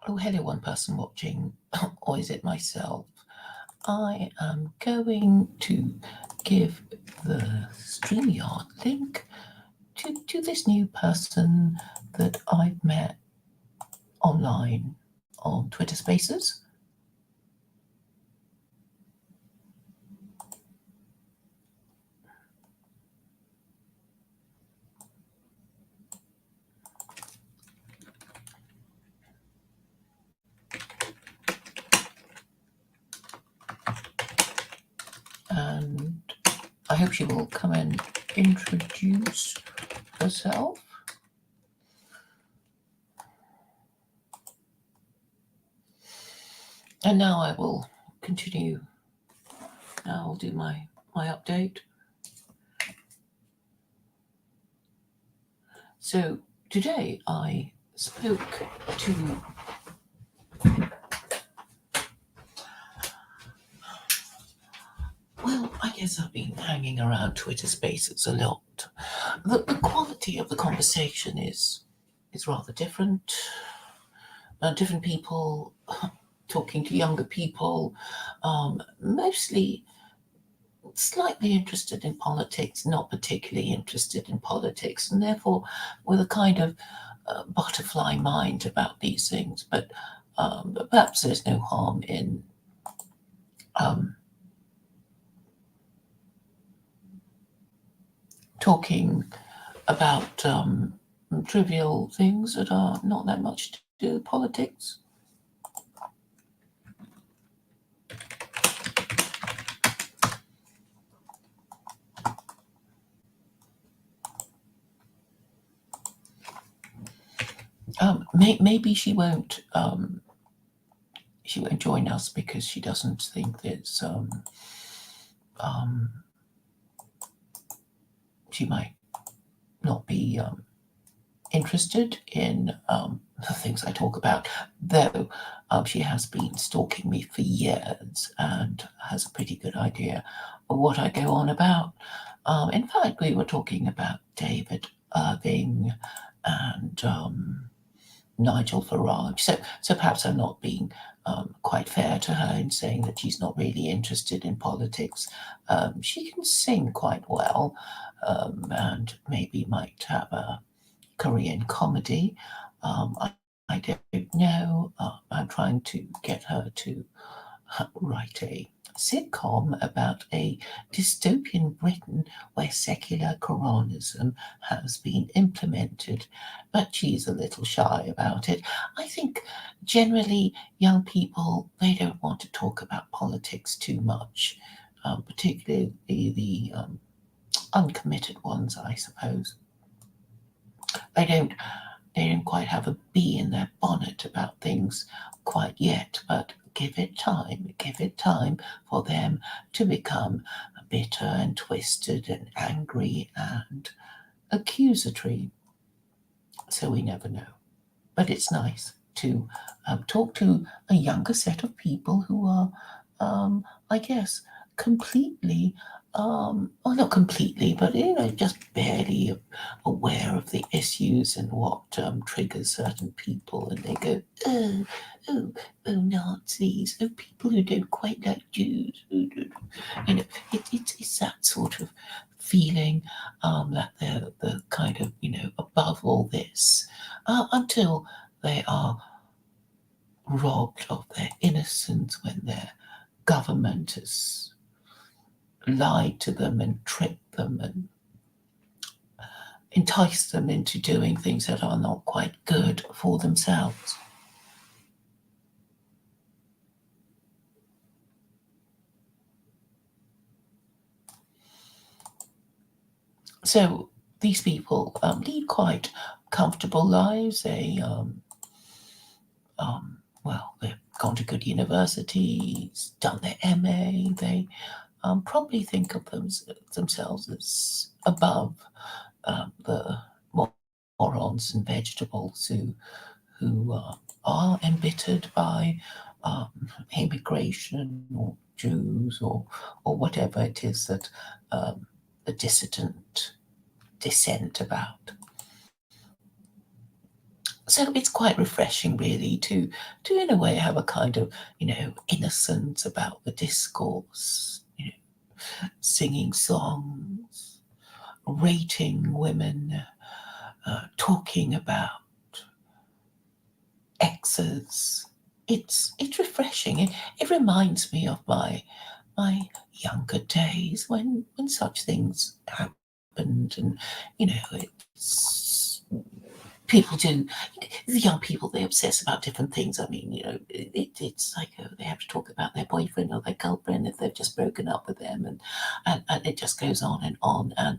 Oh, hello, one person watching, or is it myself? I am going to give the StreamYard link to this new person that I've met online on Twitter Spaces. And I hope she will come and introduce herself. And now I will continue. Now I'll do my update. So today I spoke to Well, I guess I've been hanging around Twitter Spaces a lot. The quality of the conversation is rather different. Different people talking to younger people, mostly slightly interested in politics, not particularly interested in politics, and therefore with a kind of butterfly mind about these things. But perhaps there's no harm in talking about trivial things that are not that much to do with politics. Maybe she won't. She won't join us because she doesn't think there's. She might not be interested in the things I talk about, though she has been stalking me for years and has a pretty good idea of what I go on about. In fact, we were talking about David Irving and Nigel Farage. So perhaps I'm not being quite fair to her in saying that she's not really interested in politics. She can sing quite well and maybe might have a Korean comedy. I don't know. I'm trying to get her to write a sitcom about a dystopian Britain where secular Quranism has been implemented, but she's a little shy about it. I think generally young people, they don't want to talk about politics too much, particularly the uncommitted ones, I suppose. They don't quite have a bee in their bonnet about things quite yet, but give it time for them to become bitter and twisted and angry and accusatory. So we never know. But it's nice to talk to a younger set of people who are, I guess, completely, well, not completely, but just barely aware of the issues and what triggers certain people, and they go, oh, Nazis, oh, people who don't quite like Jews, it's that sort of feeling that they're the kind of above all this until they are robbed of their innocence when their government has lied to them and tricked them and enticed them into doing things that are not quite good for themselves. So these people lead quite comfortable lives. They, well, they've gone to good universities, done their MA. They probably think of themselves as above the morons and vegetables who are embittered by immigration or Jews or whatever it is that the dissident dissent about. So it's quite refreshing, really, to in a way have a kind of innocence about the discourse, singing songs, rating women, talking about exes. It's refreshing. It reminds me of my younger days when such things happened, and it's people do. The young people, they obsess about different things. I mean, it's like they have to talk about their boyfriend or their girlfriend if they've just broken up with them, and it just goes on and on. And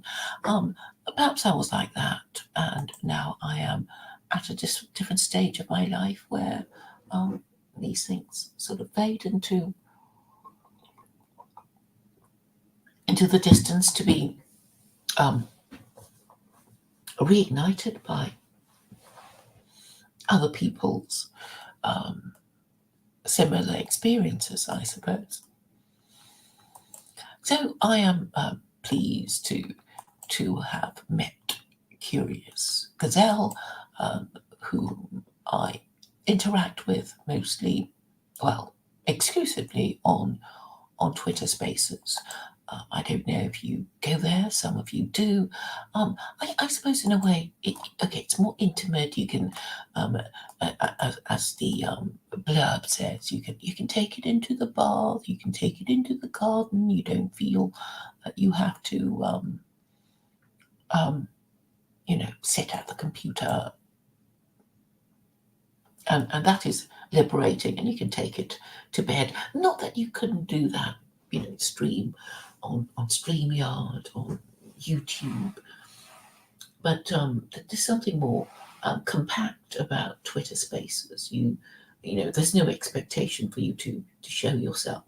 perhaps I was like that, and now I am at a different stage of my life where um, these things sort of fade into the distance to be um, reignited by other people's um, similar experiences, I suppose. So I am pleased to have met Curious Gazelle, whom I interact with mostly, well, exclusively on Twitter Spaces. I don't know if you go there. Some of you do. I suppose in a way, okay, it's more intimate. You can, as the blurb says, you can take it into the bath. You can take it into the garden. You don't feel that you have to, um, sit at the computer, and that is liberating. And you can take it to bed. Not that you couldn't do that, stream on StreamYard, on YouTube. But there's something more compact about Twitter Spaces. There's no expectation for you to show yourself.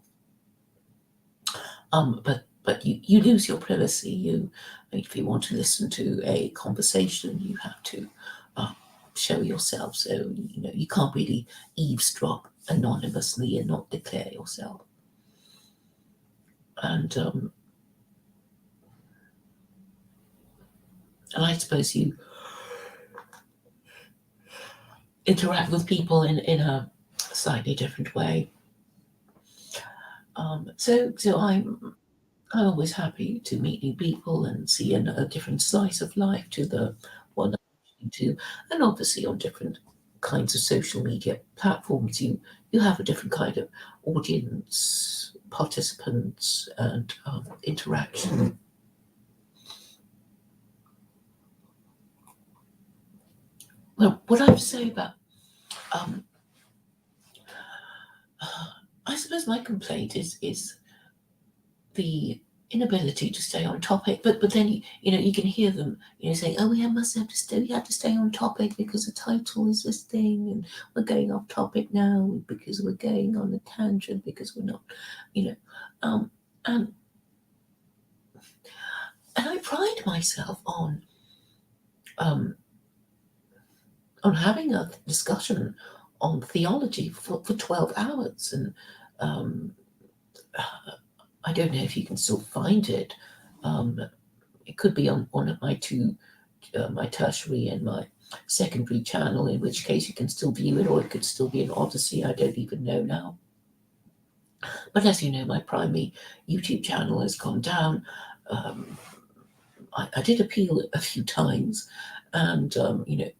But you lose your privacy. If you want to listen to a conversation, you have to show yourself. So you can't really eavesdrop anonymously and not declare yourself. And I suppose you interact with people in a slightly different way. So I'm always happy to meet new people and see a different slice of life to the one I'm used to, and obviously on different kinds of social media platforms, you have a different kind of audience, participants, and interaction. Well, what I have to say about um, I suppose my complaint is the inability to stay on topic. But then you can hear them saying, oh, we have to stay on topic because the title is this thing, and we're going off topic now because we're going on a tangent because we're not, you know, um, and I pride myself um on having a discussion on theology for 12 hours, and um I don't know if you can still find it. Um, it could be on one of my two, my tertiary and my secondary channel, in which case you can still view it, or it could still be an Odyssey. I don't even know now. But as you know, my primary YouTube channel has gone down. Um, I did appeal a few times, and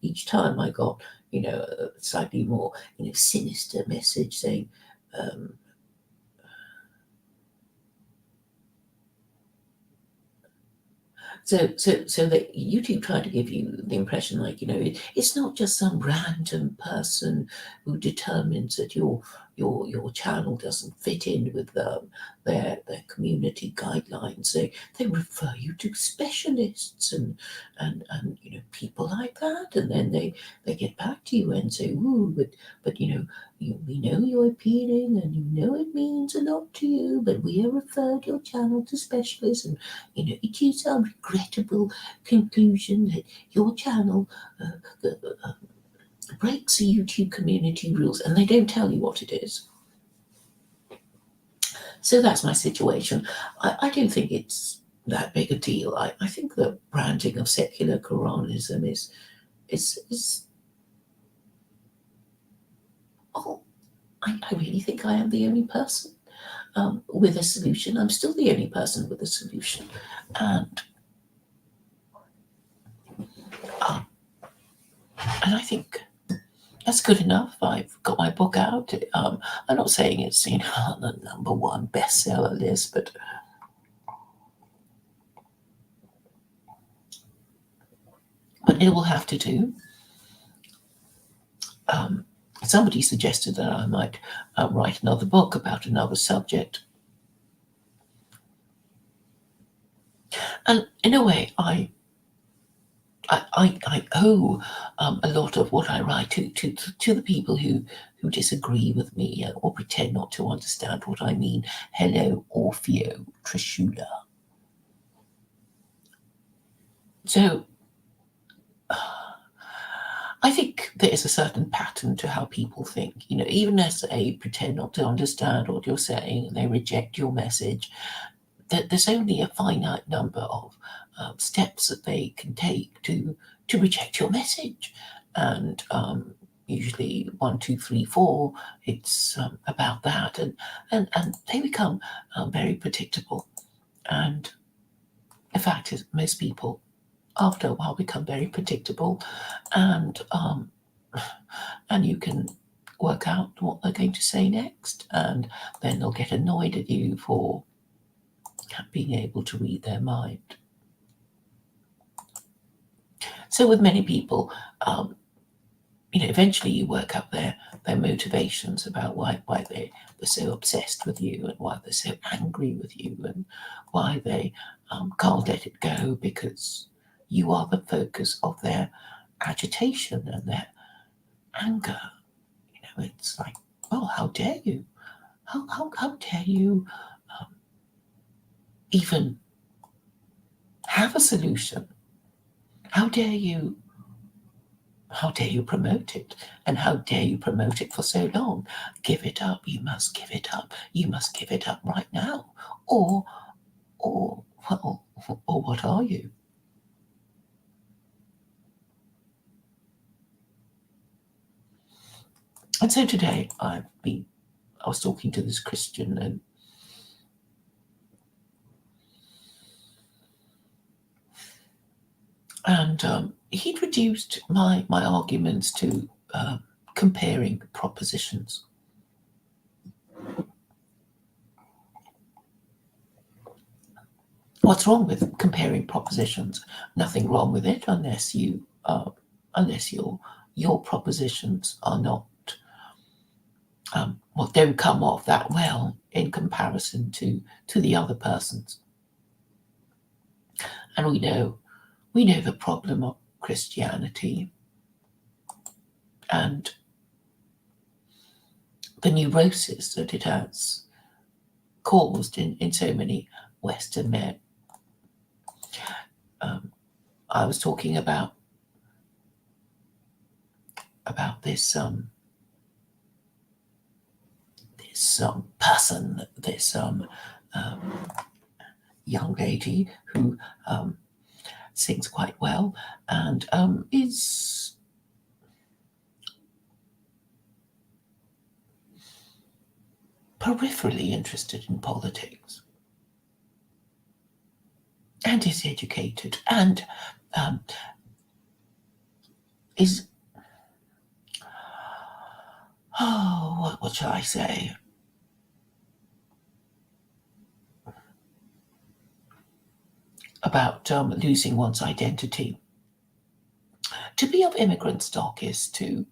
each time I got a slightly more sinister message saying. Um, So that YouTube try to give you the impression, like it's not just some random person who determines that your channel doesn't fit in with their community guidelines. They refer you to specialists and people like that, and then they get back to you and say, "Ooh, but we know you're appealing and it means a lot to you, but we have referred your channel to specialists, and it is a regrettable conclusion that your channel breaks the YouTube community rules," and they don't tell you what it is. So that's my situation. I don't think it's that big a deal. I think the branding of secular Quranism is oh, I really think I am the only person with a solution. I'm still the only person with a solution. And um, and I think that's good enough. I've got my book out. I'm not saying it's on the #1 bestseller list, but it will have to do. Um, Somebody suggested that I might write another book about another subject, and in a way, I owe a lot of what I write to the people who disagree with me or pretend not to understand what I mean. Hello, Orfeo Trishula. So I think there is a certain pattern to how people think. Even as they pretend not to understand what you're saying and they reject your message, that there's only a finite number of steps that they can take to reject your message, and usually 1, 2, 3, 4. It's about that, and they become very predictable. And the fact is, most people, after a while, become very predictable, and and you can work out what they're going to say next, and then they'll get annoyed at you for being able to read their mind. So with many people, eventually you work up their motivations about why they're so obsessed with you and why they're so angry with you and why they can't let it go, because you are the focus of their agitation and their anger. It's like, well, how dare you? How dare you even have a solution? How dare you How dare you promote it? And how dare you promote it for so long? Give it up. You must give it up. You must give it up right now. Or, well, or what are you? And so today I was talking to this Christian, and he'd reduced my arguments to comparing propositions. What's wrong with comparing propositions? Nothing wrong with it, unless your propositions are not don't come off that well in comparison to the other person's. And we know the problem of Christianity and the neurosis that it has caused in so many Western men. I was talking about this person, this young lady who sings quite well and is peripherally interested in politics and is educated and is, what shall I say? About losing one's identity. To be of immigrant stock is to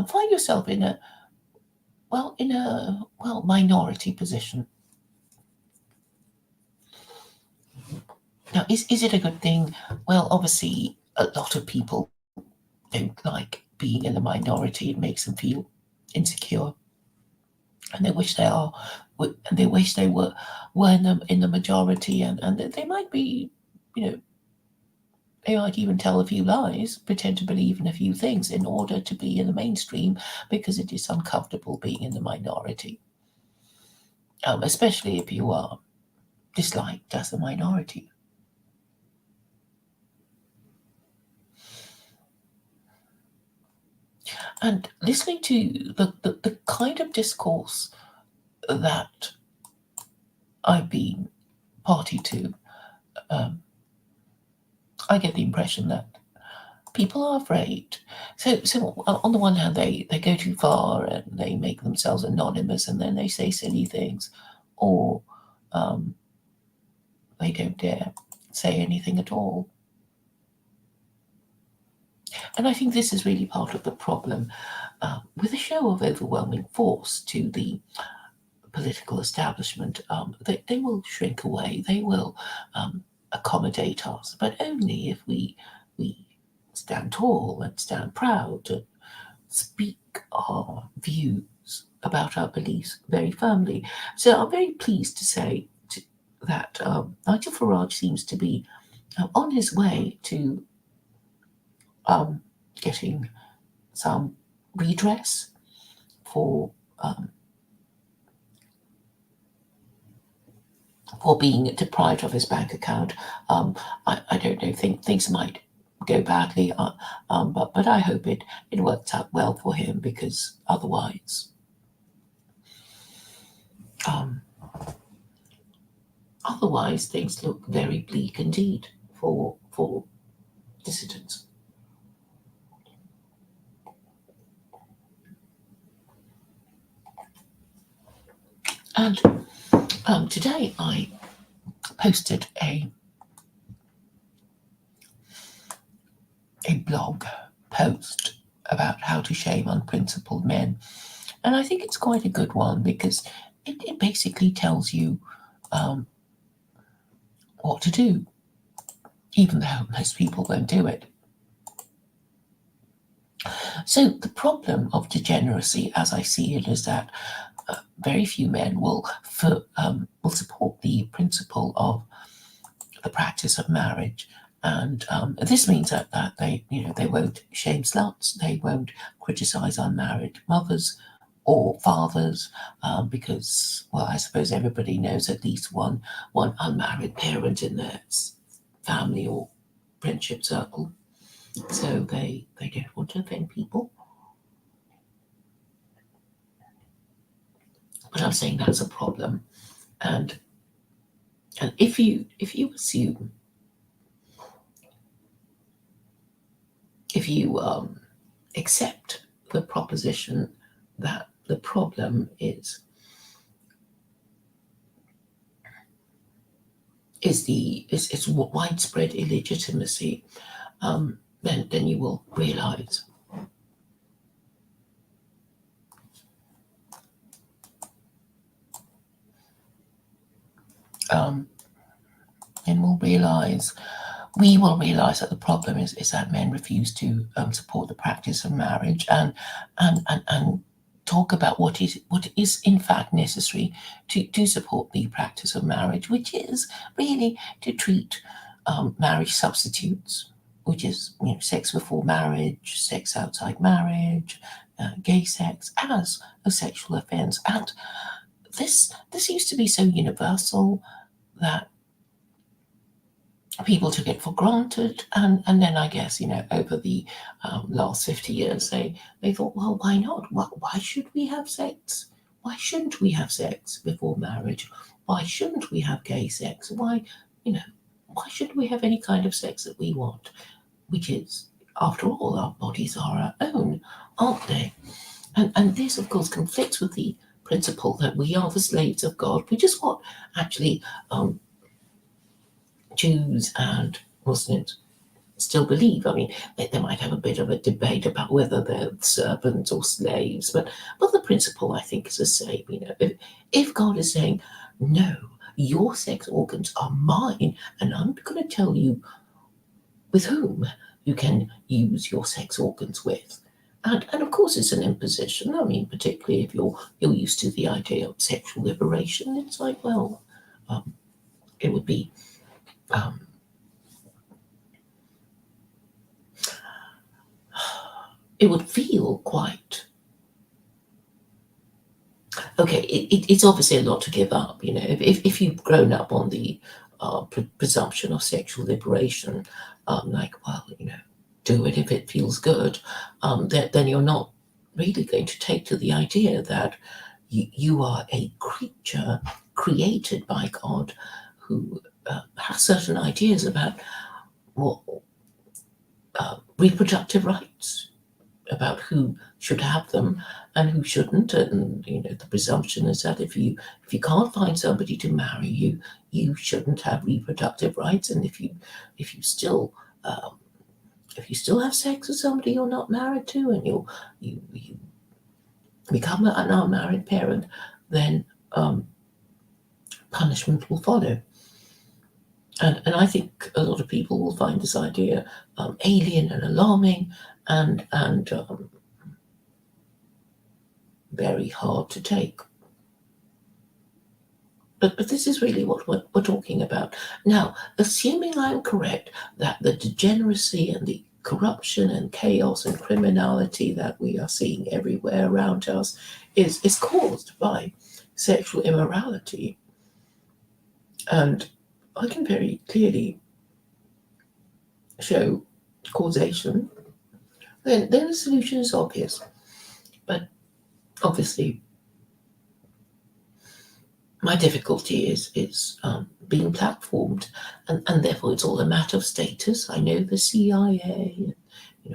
find yourself in a minority position. Now, is it a good thing? Well, obviously, a lot of people don't like being in the minority. It makes them feel insecure, and they wish they wish they were in the majority, and they might be, you know, they might even tell a few lies, pretend to believe in a few things in order to be in the mainstream, because it is uncomfortable being in the minority, especially if you are disliked as a minority. And listening to the kind of discourse that I've been party to, um, I get the impression that people are afraid. So on the one hand, they go too far and they make themselves anonymous, and then they say silly things, or um, they don't dare say anything at all. And I think this is really part of the problem with a show of overwhelming force to the political establishment. They will shrink away. They will accommodate us, but only if we stand tall and stand proud and speak our views about our beliefs very firmly. So I'm very pleased to say that Nigel Farage seems to be on his way to um, getting some redress for um, for being deprived of his bank account. I don't know. Things might go badly, but I hope it works out well for him, because um, otherwise things look very bleak indeed for dissidents. And today I posted a blog post about how to shame unprincipled men. And I think it's quite a good one, because it basically tells you um, what to do, even though most people won't do it. So the problem of degeneracy, as I see it, is that very few men will support the principle of the practice of marriage, and this means that they won't shame sluts, they won't criticize unmarried mothers or fathers, because, well, I suppose everybody knows at least one unmarried parent in their family or friendship circle, so they don't want to offend people. But I'm saying that's a problem, and if you assume, if you accept the proposition that the problem is widespread illegitimacy, then you will realize um, and we will realize that the problem is that men refuse to support the practice of marriage, and talk about what is in fact necessary to support the practice of marriage, which is really to treat marriage substitutes, which is, sex before marriage, sex outside marriage, gay sex, as a sexual offence. And this used to be so universal that people took it for granted, and then I guess, over the last 50 years, they thought, well, why not? Why should we have sex? Why shouldn't we have sex before marriage? Why shouldn't we have gay sex? You know, why shouldn't we have any kind of sex that we want? Which is, after all, our bodies are our own, aren't they? And this, of course, conflicts with the principle that we are the slaves of God, which is what actually Jews and Muslims still believe. I mean, they might have a bit of a debate about whether they're servants or slaves, but the principle, I think, is the same. If God is saying, no, your sex organs are mine, and I'm going to tell you with whom you can use your sex organs with. And of course, it's an imposition. I mean, particularly if you're used to the idea of sexual liberation, it's like, well, it would be it would feel quite okay. It's obviously a lot to give up. If you've grown up on the presumption of sexual liberation, like, well, do it if it feels good, then you're not really going to take to the idea that you are a creature created by God who has certain ideas about what reproductive rights, about who should have them and who shouldn't. And the presumption is that if you can't find somebody to marry you, you shouldn't have reproductive rights. And if you still have sex with somebody you're not married to, and you become an unmarried parent, then punishment will follow. And I think a lot of people will find this idea alien and alarming and very hard to take. But this is really what we're talking about. Now, assuming I'm correct that the degeneracy and the corruption and chaos and criminality that we are seeing everywhere around us is caused by sexual immorality, and I can very clearly show causation, then the solution is obvious. But obviously, my difficulty is being platformed, and therefore it's all a matter of status. I know the CIA,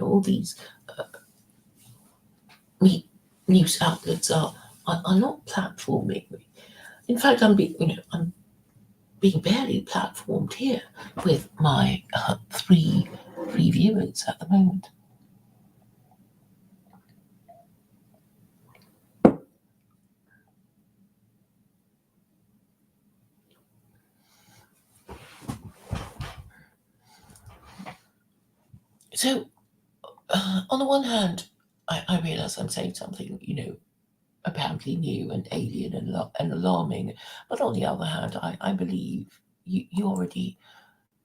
all these news outlets are not platforming me. In fact, I'm being barely platformed here with my three viewers at the moment. So, on the one hand, I realise I'm saying something, apparently new and alien and alarming, but on the other hand, I believe you already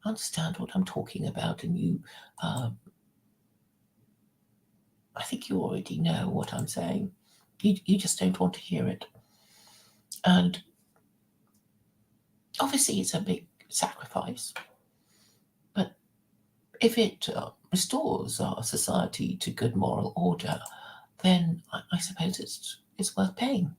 understand what I'm talking about, and I think you already know what I'm saying. You just don't want to hear it. And obviously, it's a big sacrifice, but if it restores our society to good moral order, then I suppose it's worth paying.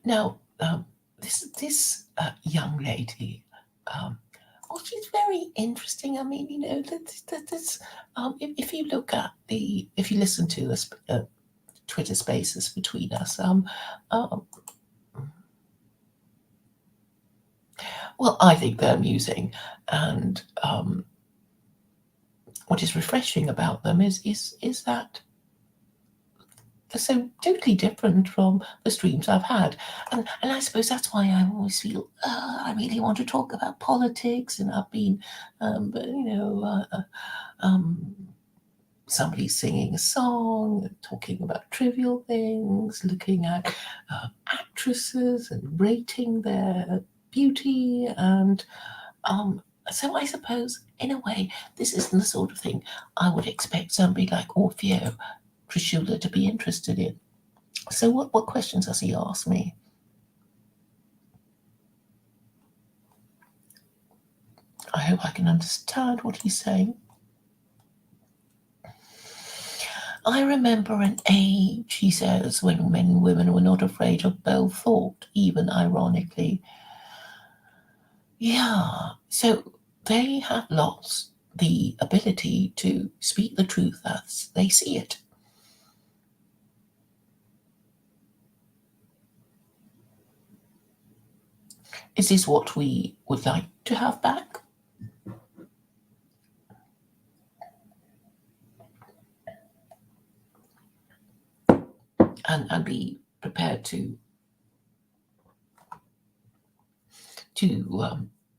Now, this young lady, she's very interesting. I mean, that's if you look at if you listen to the Twitter Spaces between us, well, I think they're amusing, and what is refreshing about them is that they're so totally different from the streams I've had. And I suppose that's why I always feel I really want to talk about politics. And I've been, but somebody singing a song, talking about trivial things, looking at actresses and rating their beauty. And so I suppose, in a way, this isn't the sort of thing I would expect somebody like Orfeo Trishula to be interested in. So what questions has he asked me? I hope I can understand what he's saying. I remember an age, he says, when men and women were not afraid of both thought, even ironically. Yeah, so they have lost the ability to speak the truth as they see it. Is this what we would like to have back? And be prepared to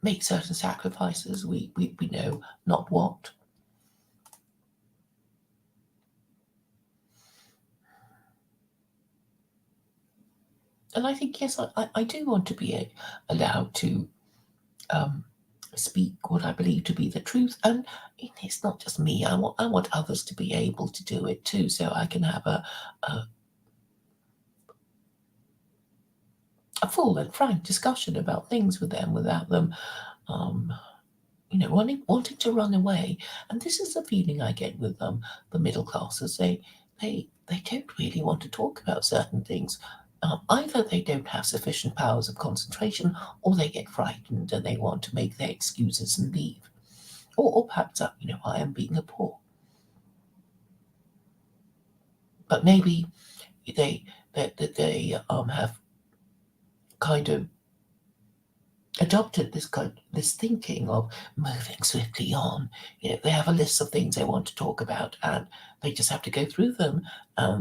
make certain sacrifices. We know not what. And I think, yes, I do want to be allowed to speak what I believe to be the truth. And it's not just me. I want others to be able to do it too, so I can have a a full and frank discussion about things with them without them, wanting to run away. And this is the feeling I get with the middle classes. They don't really want to talk about certain things. Either they don't have sufficient powers of concentration, or they get frightened and they want to make their excuses and leave. Or perhaps, I am being a poor. But maybe they have kind of adopted this thinking of moving swiftly on. They have a list of things they want to talk about, and they just have to go through them.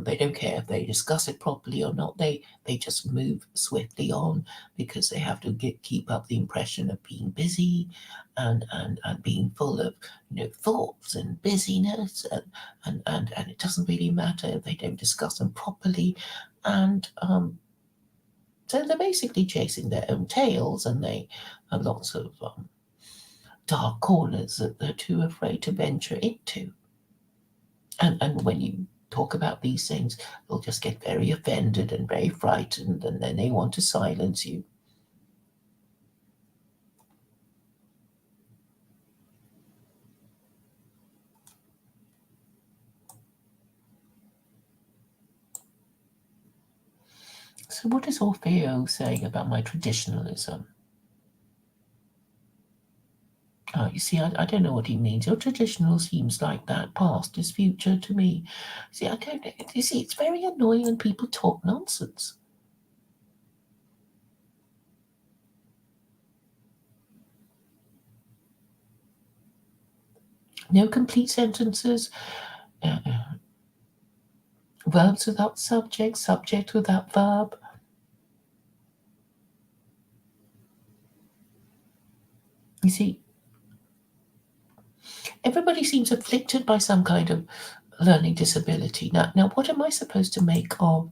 They don't care if they discuss it properly or not. They just move swiftly on because they have to keep up the impression of being busy, and being full of thoughts and busyness, and it doesn't really matter if they don't discuss them properly, and so they're basically chasing their own tails, and they have lots of dark corners that they're too afraid to venture into. And when you talk about these things, they'll just get very offended and very frightened, and then they want to silence you. So what is Orfeo saying about my traditionalism? You see, I don't know what he means. Your traditional seems like that past is future to me. See, I don't know. You see, it's very annoying when people talk nonsense. No complete sentences, verbs without subject, subject without verb. You see, everybody seems afflicted by some kind of learning disability. Now, what am I supposed to make of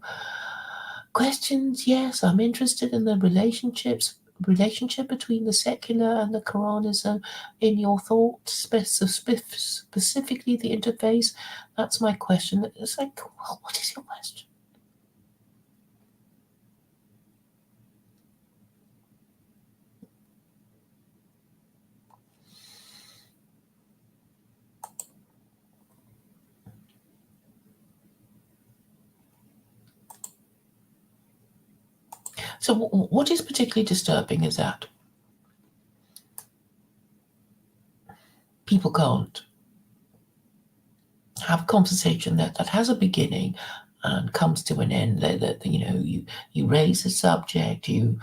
questions? Yes, I'm interested in the relationship between the secular and the Quranism in your thought, specifically the interface. That's my question. It's like, well, what is your question? So what is particularly disturbing is that people can't have a conversation that has a beginning and comes to an end. That you raise a subject, you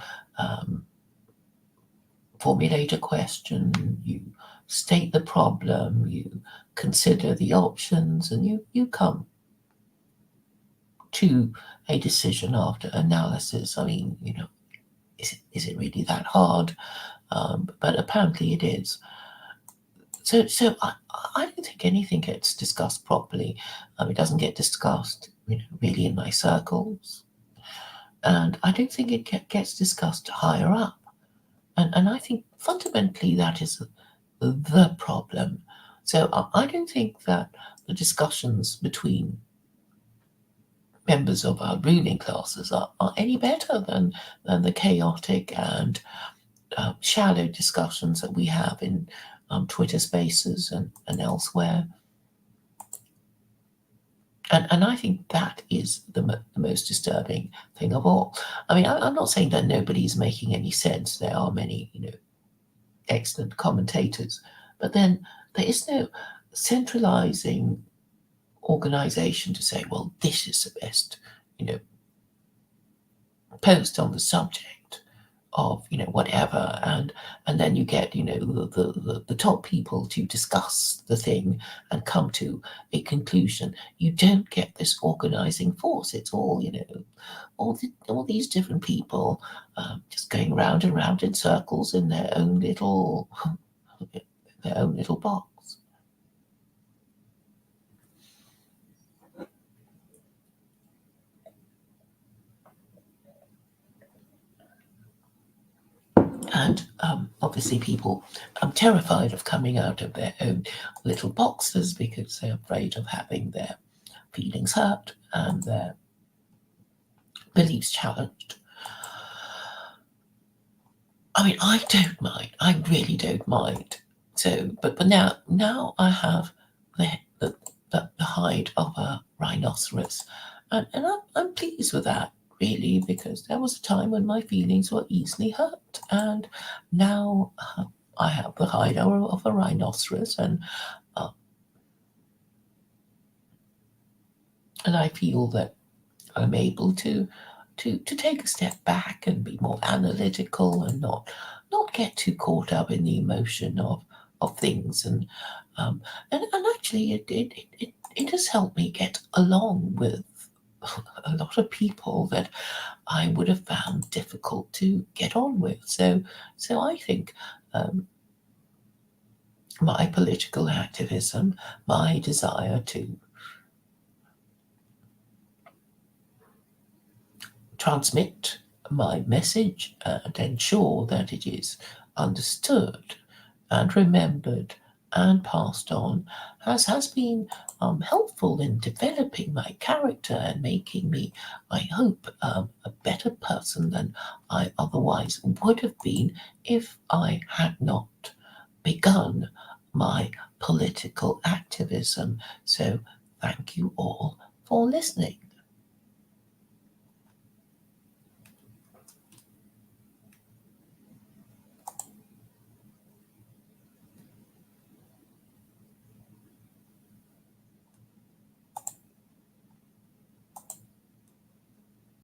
formulate a question, you state the problem, you consider the options, and you come to a decision after analysis. I mean, is it really that hard? But apparently it is. So I don't think anything gets discussed properly. It doesn't get discussed, really in my circles, and I don't think it gets discussed higher up. And I think fundamentally that is the problem. So I don't think that the discussions between members of our ruling classes are any better than the chaotic and shallow discussions that we have in Twitter Spaces and elsewhere. And I think that is the most disturbing thing of all. I mean, I'm not saying that nobody's making any sense. There are many, excellent commentators, but then there is no centralizing organization to say, well, this is the best, post on the subject of whatever, and then you get the top people to discuss the thing and come to a conclusion. You don't get this organizing force. It's all all these different people just going round and round in circles in their own little box. And obviously, people are terrified of coming out of their own little boxes because they're afraid of having their feelings hurt and their beliefs challenged. I mean, I don't mind. I really don't mind. So, but now I have the the hide of a rhinoceros, and I'm pleased with that really, because there was a time when my feelings were easily hurt, and now I have the hide of a rhinoceros, uh, and I feel that I'm able to take a step back and be more analytical and not get too caught up in the emotion of things, um, and actually it has helped me get along with a lot of people that I would have found difficult to get on with. So I think my political activism, my desire to transmit my message and ensure that it is understood and remembered and passed on has been helpful in developing my character and making me, I hope, a better person than I otherwise would have been if I had not begun my political activism. So thank you all for listening.